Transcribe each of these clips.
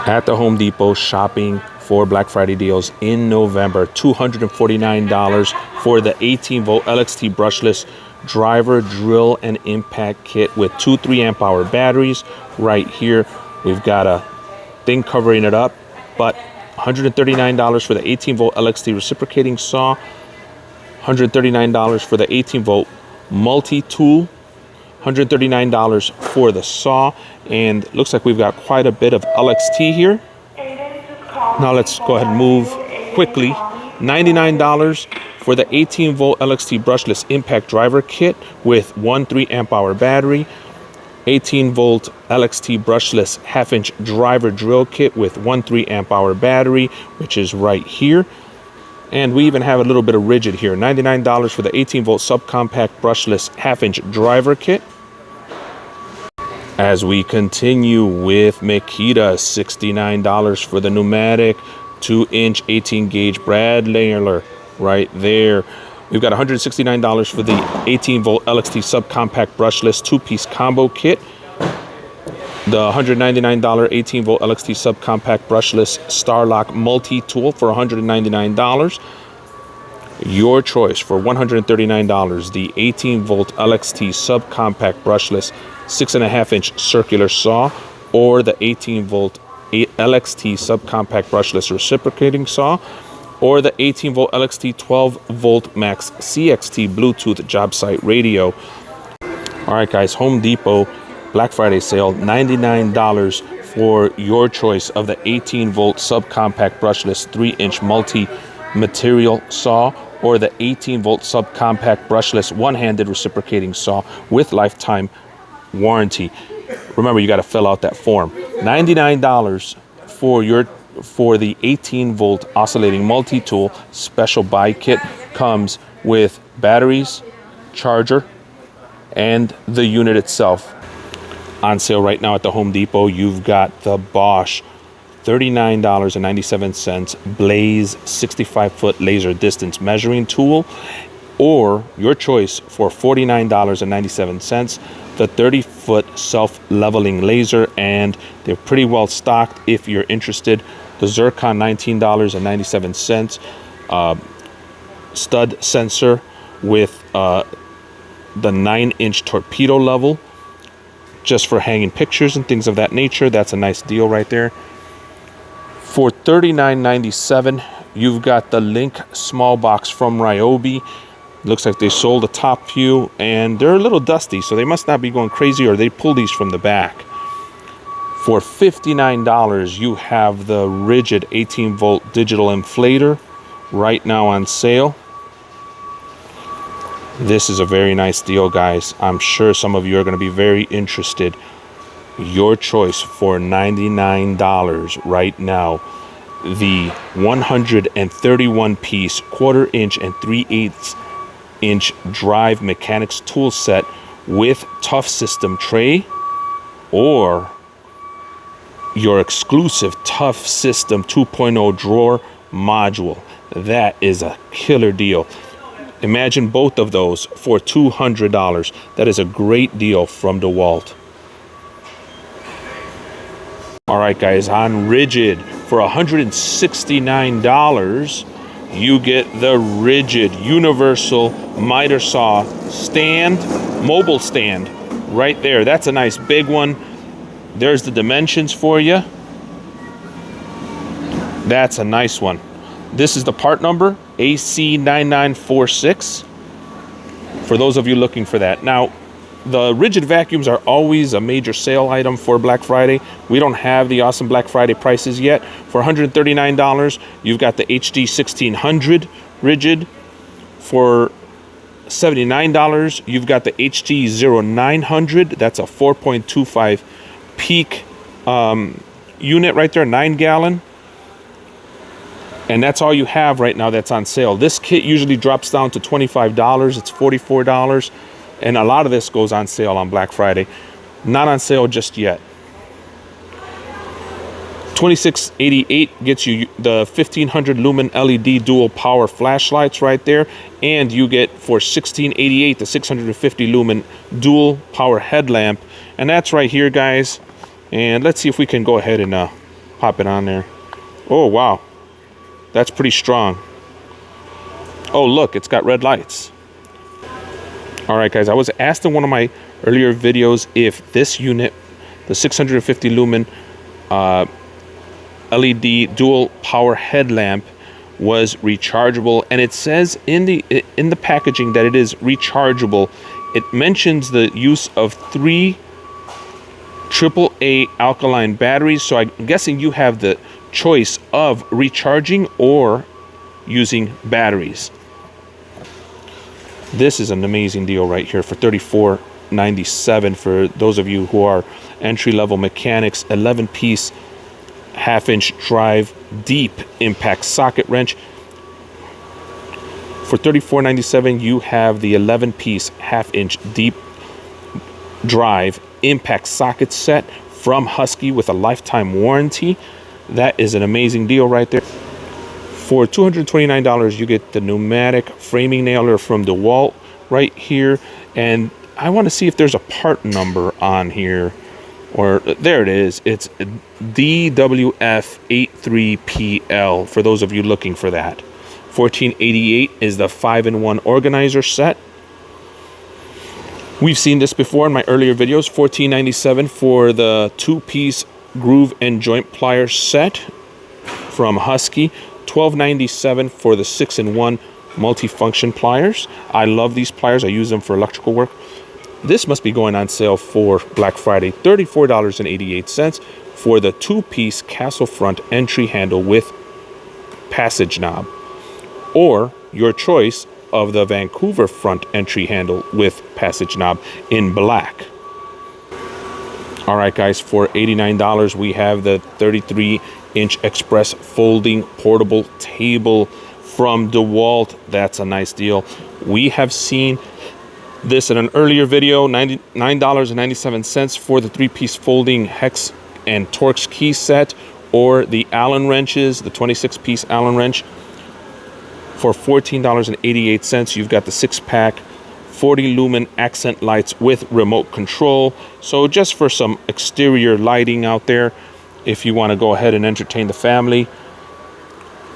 At the Home Depot, shopping for Black Friday deals in November. $249 for the 18-volt LXT brushless driver drill and impact kit with two 3-amp hour batteries. Right here, we've got a thing covering it up, but $139 for the 18-volt LXT reciprocating saw. $139 for the 18-volt multi-tool. $139 for the saw, and looks like we've got quite a bit of LXT here. Now let's go ahead and move quickly. $99 for the 18-volt LXT brushless impact driver kit with one 3-amp hour battery. 18-volt LXT brushless half-inch driver drill kit with one 3-amp hour battery, which is right here. And we even have a little bit of Rigid here. $99 for the 18-volt subcompact brushless half-inch driver kit. As we continue with Makita, $69 for the pneumatic 2-inch 18-gauge brad nailer right there. We've got $169 for the 18-volt LXT subcompact brushless 2-piece combo kit. The $199 18-volt LXT subcompact brushless Starlock multi-tool for $199. Your choice for $139, the 18-volt LXT subcompact brushless 6.5-inch circular saw, or the 18-volt LXT subcompact brushless reciprocating saw, or the 18-volt LXT 12-volt max CXT Bluetooth job site radio. All right, guys, Home Depot Black Friday sale, $99 for your choice of the 18-volt subcompact brushless 3-inch multi-material saw, or the 18-volt subcompact brushless one-handed reciprocating saw with lifetime warranty. Remember, you got to fill out that form. $99 for the 18-volt oscillating multi-tool special buy kit. Comes with batteries, charger, and the unit itself. On sale right now at the Home Depot, you've got the Bosch $39.97 Blaze 65-foot laser distance measuring tool, or your choice for $49.97, the 30-foot self-leveling laser, and they're pretty well stocked if you're interested. The Zircon, $19.97 stud sensor with the 9-inch torpedo level, just for hanging pictures and things of that nature. That's a nice deal right there. For $39.97, you've got the Link small box from Ryobi. Looks like they sold the top few, and they're a little dusty, so they must not be going crazy, or they pull these from the back. For $59, you have the Rigid 18-volt digital inflator right now on sale. This is a very nice deal, guys. I'm sure some of you are going to be very interested. Your choice for $99 right now. The 131-piece 1/4-inch and 3/8-inch drive mechanics tool set with Tough System tray, or your exclusive Tough System 2.0 drawer module. That is a killer deal. Imagine both of those for $200. That is a great deal from DeWalt. All right, guys, on Rigid, for $169, you get the Rigid universal miter saw stand, mobile stand right there. That's a nice big one. There's the dimensions for you. That's a nice one. This is the part number, AC9946, for those of you looking for that. Now, the Rigid vacuums are always a major sale item for Black Friday. We don't have the awesome Black Friday prices yet. For $139, you've got the HD 1600 Rigid. For $79, you've got the HD 0900. That's a 4.25 peak unit right there, 9-gallon. And that's all you have right now that's on sale. This kit usually drops down to $25. It's $44. And a lot of this goes on sale on Black Friday. Not on sale just yet. $26.88 gets you the 1500 lumen LED dual power flashlights right there. And you get for $16.88 the 650 lumen dual power headlamp. And that's right here, guys. And let's see if we can go ahead and pop it on there. Oh, wow. That's pretty strong. Oh, look, it's got red lights. All right, guys, I was asked in one of my earlier videos if this unit, the 650 lumen LED dual power headlamp, was rechargeable, and it says in the packaging that it is rechargeable. It mentions the use of 3 AAA alkaline batteries, so I'm guessing you have the choice of recharging or using batteries. This is an amazing deal right here for $34.97 for those of you who are entry-level mechanics. 11-piece half-inch drive deep impact socket wrench. For $34.97 you have the 11-piece half-inch deep drive impact socket set from Husky with a lifetime warranty. That is an amazing deal right there. For $229 you get the pneumatic framing nailer from DeWalt right here, and I want to see if there's a part number on here. Or there it is. It's DWF83PL for those of you looking for that. $14.88 is the 5-in-1 organizer set. We've seen this before in my earlier videos. $14.97 for the 2-piece groove and joint pliers set from Husky. $12.97 for the 6-in-1 multifunction pliers. I love these pliers. I use them for electrical work. This must be going on sale for Black Friday. $34.88 for the 2-piece castle front entry handle with passage knob, or your choice of the Vancouver front entry handle with passage knob in black. All right, guys, for $89 we have the 33-inch express folding portable table from DeWalt. That's a nice deal. We have seen this in an earlier video. $99.97 for the 3-piece folding hex and Torx key set, or the Allen wrenches, the 26-piece Allen wrench. For $14.88 you've got the 6-pack 40 lumen accent lights with remote control. So just for some exterior lighting out there, if you want to go ahead and entertain the family.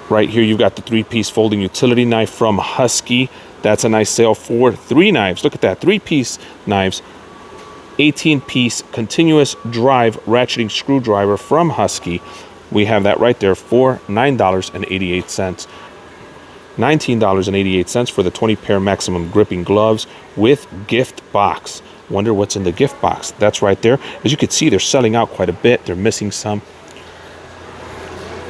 Right here you've got the 3-piece folding utility knife from Husky. That's a nice sale for 3 knives. Look at that, 3-piece knives. 18-piece continuous drive ratcheting screwdriver from Husky. We have that right there for $9.88. $19.88 for the 20-pair maximum gripping gloves with gift box. Wonder what's in the gift box. That's right there. As you can see, they're selling out quite a bit. They're missing some.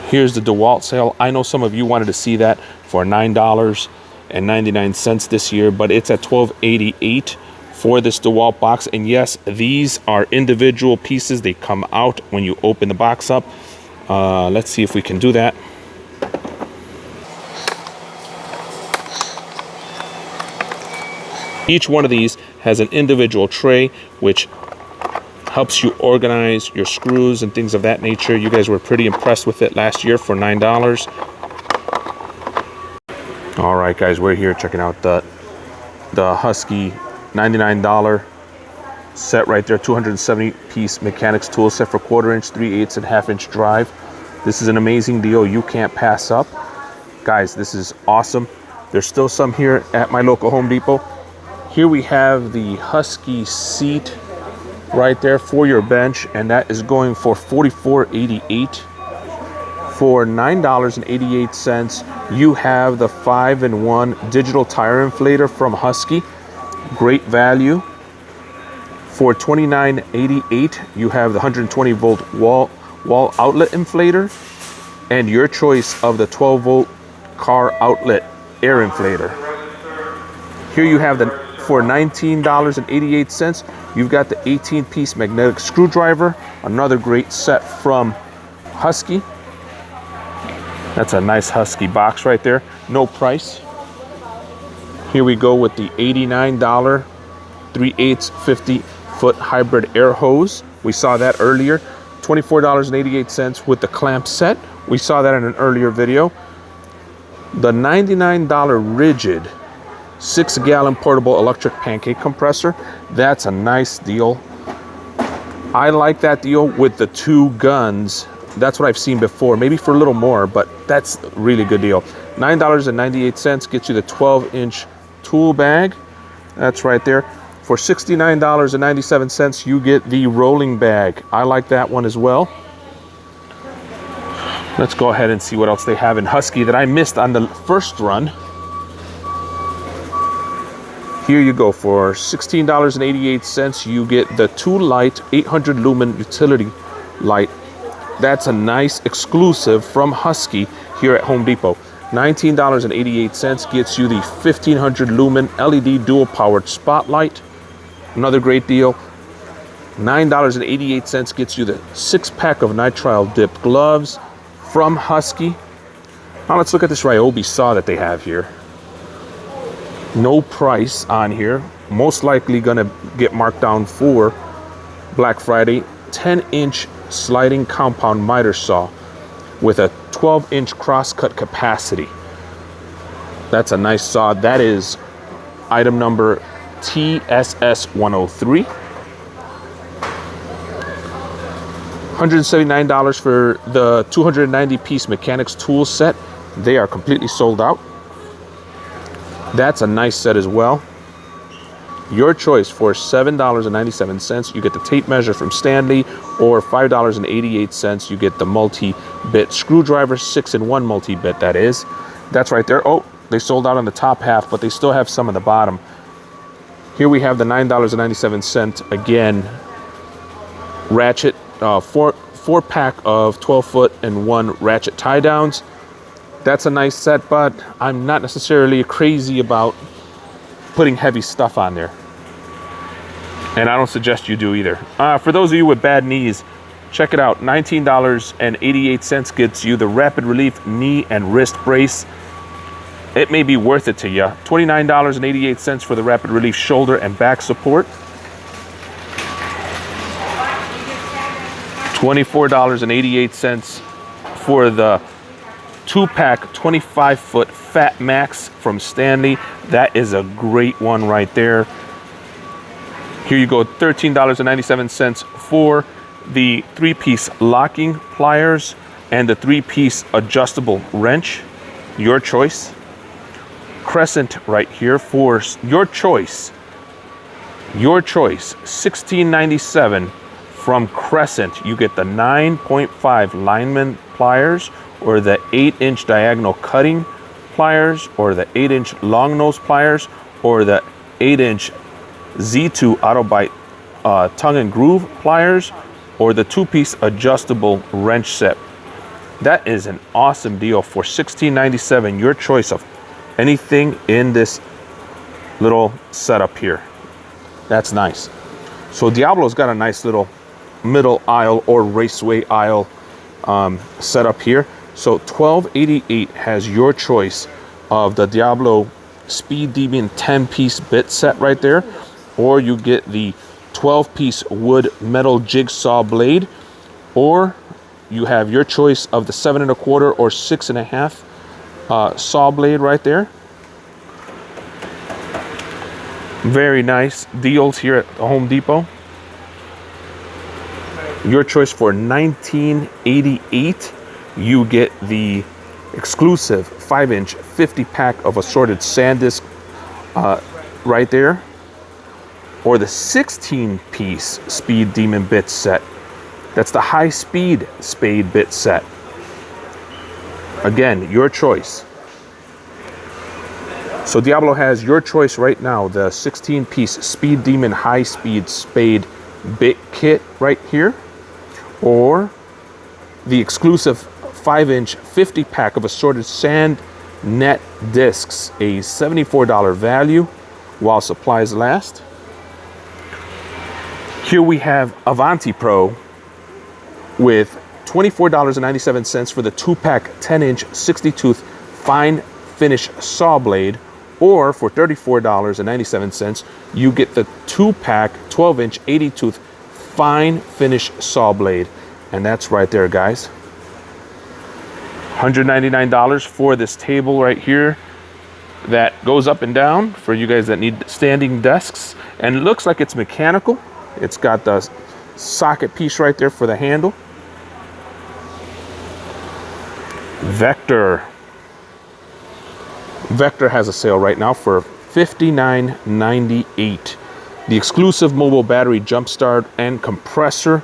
Here's the DeWalt sale. I know some of you wanted to see that for $9.99 this year, but it's at $12.88 for this DeWalt box. And yes, these are individual pieces. They come out when you open the box up. Let's see if we can do that. Each one of these has an individual tray, which helps you organize your screws and things of that nature. You guys were pretty impressed with it last year for $9. All right, guys, we're here checking out the Husky $99 set right there. 270-piece mechanics tool set for 1/4 inch, 3/8 and 1/2 inch drive. This is an amazing deal you can't pass up. Guys, this is awesome. There's still some here at my local Home Depot. Here we have the Husky seat right there for your bench, and that is going for $44.88. For $9.88, you have the 5-in-1 digital tire inflator from Husky. Great value. For $29.88, you have the 120-volt wall outlet inflator, and your choice of the 12-volt car outlet air inflator. Here you have for $19.88, you've got the 18-piece magnetic screwdriver, another great set from Husky. That's a nice Husky box right there, no price. Here we go with the $89 3/8 50-foot hybrid air hose. We saw that earlier. $24.88 with the clamp set. We saw that in an earlier video. The $99 Rigid 6-gallon portable electric pancake compressor. That's a nice deal. I like that deal with the 2 guns That's what I've seen before, maybe for a little more, but that's a really good deal. $9.98 gets you the 12-inch tool bag. That's right there. For $69.97, you get the rolling bag. I like that one as well. Let's go ahead and see what else they have in Husky that I missed on the first run. Here you go. For $16.88, you get the 2-light 800 lumen utility light. That's a nice exclusive from Husky here at Home Depot. $19.88 gets you the 1500 lumen LED dual powered spotlight. Another great deal. $9.88 gets you the 6-pack of nitrile dipped gloves from Husky. Now let's look at this Ryobi saw that they have here. No price on here. Most likely gonna get marked down for Black Friday. 10-inch sliding compound miter saw with a 12-inch crosscut capacity. That's a nice saw. That is item number TSS103. $179 for the 290-piece mechanics tool set. They are completely sold out. That's a nice set as well. Your choice. For $7.97, you get the tape measure from Stanley, or $5.88, you get the multi-bit screwdriver, 6-in-1 multi-bit, that is. That's right there. Oh, they sold out on the top half, but they still have some on the bottom. Here we have the $9.97, again, ratchet, 4-pack of 12-foot and 1 ratchet tie-downs. That's a nice set, but I'm not necessarily crazy about putting heavy stuff on there. And I don't suggest you do either. For those of you with bad knees, check it out. $19.88 gets you the Rapid Relief knee and wrist brace. It may be worth it to you. $29.88 for the Rapid Relief shoulder and back support. $24.88 for the 2-pack 25-foot Fat Max from Stanley. That is a great one right there. Here you go, $13.97 for the 3-piece locking pliers and the 3-piece adjustable wrench. Your choice. Crescent right here for your choice. Your choice, $16.97 from Crescent. You get the 9.5 lineman pliers, or the 8-inch diagonal cutting pliers, or the 8-inch long nose pliers, or the 8-inch Z2 Autobite tongue and groove pliers, or the 2-piece adjustable wrench set. That is an awesome deal for $16.97. Your choice of anything in this little setup here. That's nice. So Diablo's got a nice little middle aisle or raceway aisle setup here. So $12.88 has your choice of the Diablo Speed Demon 10-piece bit set right there, or you get the 12-piece wood metal jigsaw blade, or you have your choice of the 7 1/4 or 6 1/2 saw blade right there. Very nice deals here at the Home Depot. Your choice for $19.88, you get the exclusive 5-inch 50-pack of assorted SanDisk right there, or the 16-piece Speed Demon bit set. That's the high-speed spade bit set. Again, your choice. So Diablo has your choice right now, the 16-piece Speed Demon high-speed spade bit kit right here, or the exclusive 5-inch 50-pack of assorted sand net discs, a $74 value while supplies last. Here we have Avanti Pro with $24.97 for the 2-pack 10-inch 60-tooth fine finish saw blade, or for $34.97 you get the 2-pack 12-inch 80-tooth fine finish saw blade. And that's right there, guys. $199 for this table right here that goes up and down for you guys that need standing desks, and it looks like it's mechanical. It's got the socket piece right there for the handle. Vector. Vector has a sale right now for $59.98. The exclusive mobile battery jump start and compressor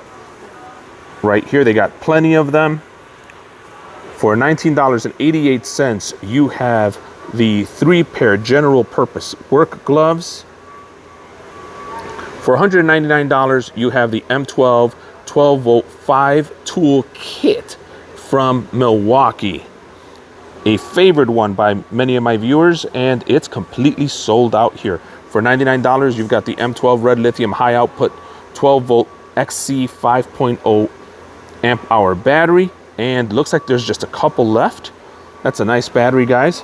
right here. They got plenty of them. For $19.88, you have the 3-pair general purpose work gloves. For $199, you have the M12 12-volt 5-tool kit from Milwaukee. A favored one by many of my viewers, and it's completely sold out here. For $99, you've got the M12 red lithium high output 12-volt XC 5.0 amp hour battery, and looks like there's just a couple left. That's a nice battery, guys.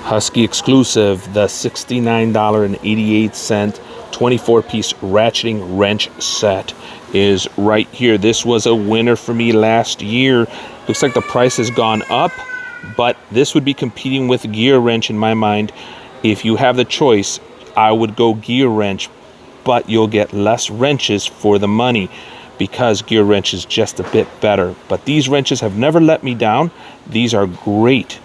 Husky exclusive, the $69.88 24-piece ratcheting wrench set is right here. This was a winner for me last year. Looks like the price has gone up, but this would be competing with gear wrench in my mind. If you have the choice, I would go gear wrench, but you'll get less wrenches for the money because gear wrench is just a bit better. But these wrenches have never let me down. These are great.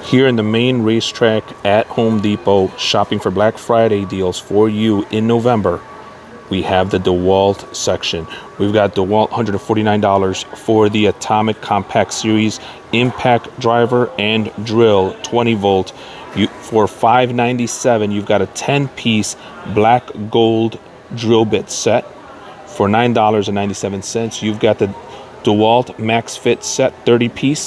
Here in the main racetrack at Home Depot, shopping for Black Friday deals for you in November, we have the DeWalt section. We've got DeWalt $149 for the Atomic Compact Series impact driver and drill 20-volt. For $597, you've got a 10-piece black gold drill bit set. For $9.97, you've got the DeWalt Max Fit set 30-piece